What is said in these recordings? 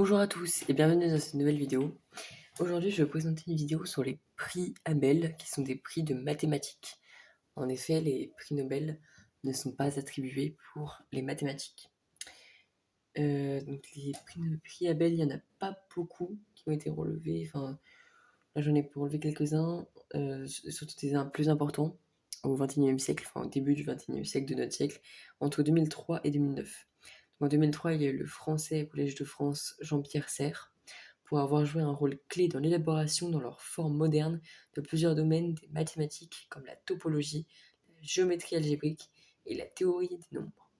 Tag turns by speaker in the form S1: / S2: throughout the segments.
S1: Bonjour à tous et bienvenue dans cette nouvelle vidéo. Aujourd'hui, je vais vous présenter une vidéo sur les prix Abel, qui sont des prix de mathématiques. En effet, les prix Nobel ne sont pas attribués pour les mathématiques. Donc les prix Abel, il n'y en a pas beaucoup qui ont été relevés. Enfin, là, j'en ai relevé quelques-uns, surtout des plus importants au XXIe siècle, enfin au début du XXIe siècle de notre siècle, entre 2003 et 2009. En 2003, il y a eu le Français au Collège de France Jean-Pierre Serre pour avoir joué un rôle clé dans l'élaboration dans leur forme moderne de plusieurs domaines des mathématiques comme la topologie, la géométrie algébrique et la théorie des nombres.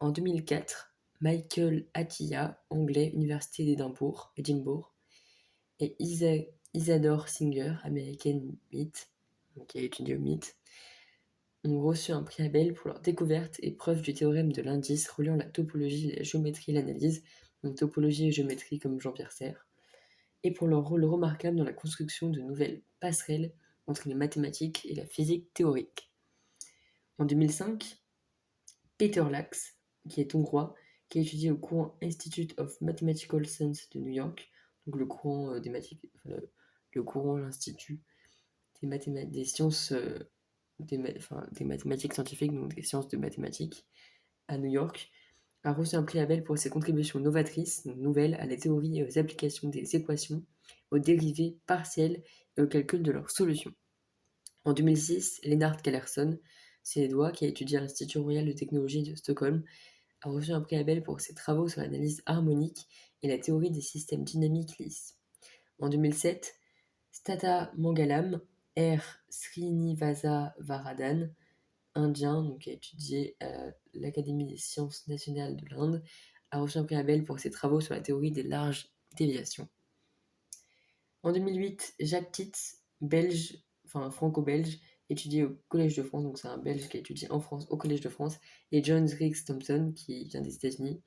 S1: En 2004, Michael Atiyah, anglais, Université d'Édimbourg, et Isadore Singer, américaine MIT, qui a étudié au MIT, ont reçu un prix Abel pour leur découverte et preuve du théorème de l'indice reliant la topologie, la géométrie et l'analyse, donc topologie et géométrie comme Jean-Pierre Serre, et pour leur rôle remarquable dans la construction de nouvelles passerelles entre les mathématiques et la physique théorique. En 2005, Peter Lax, qui est hongrois, qui a étudié au courant Institute of Mathematical Science de New York, donc le courant l'Institut des sciences des mathématiques scientifiques, donc des sciences de mathématiques, à New York, a reçu un prix Abel pour ses contributions novatrices, donc nouvelles, à la théorie et aux applications des équations, aux dérivés partiels et au calcul de leurs solutions. En 2006, Lennart Gallerson, suédois qui a étudié à l'Institut royal de technologie de Stockholm, a reçu un prix Abel pour ses travaux sur l'analyse harmonique et la théorie des systèmes dynamiques lisses. En 2007, Stata Mangalam, R. Srinivasa Varadhan, indien, donc qui a étudié à l'Académie des sciences nationales de l'Inde, a reçu un prix Abel pour ses travaux sur la théorie des larges déviations. En 2008, Jacques Tits, franco-belge, étudié au Collège de France, donc c'est un Belge qui a étudié en France au Collège de France, et John Riggs Thompson, qui vient des États-Unis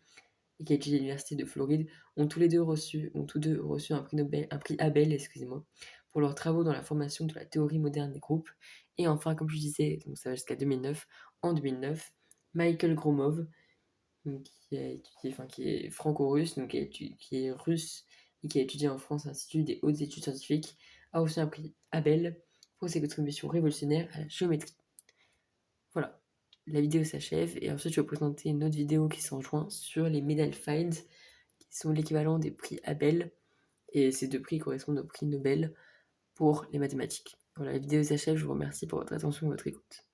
S1: et qui a étudié à l'Université de Floride, ont tous deux reçu un prix Abel, pour leurs travaux dans la formation de la théorie moderne des groupes. Et enfin, comme je disais, donc ça va jusqu'à 2009. En 2009, Michael Gromov, qui est franco-russe, donc qui est russe et qui a étudié en France à l'Institut des hautes études scientifiques, a reçu un prix Abel pour ses contributions révolutionnaires à la géométrie. Voilà, la vidéo s'achève et ensuite je vais vous présenter une autre vidéo qui s'enjoint sur les Medal Fields, qui sont l'équivalent des prix Abel, et ces deux prix correspondent aux prix Nobel pour les mathématiques. Voilà, la vidéo s'achève, je vous remercie pour votre attention et votre écoute.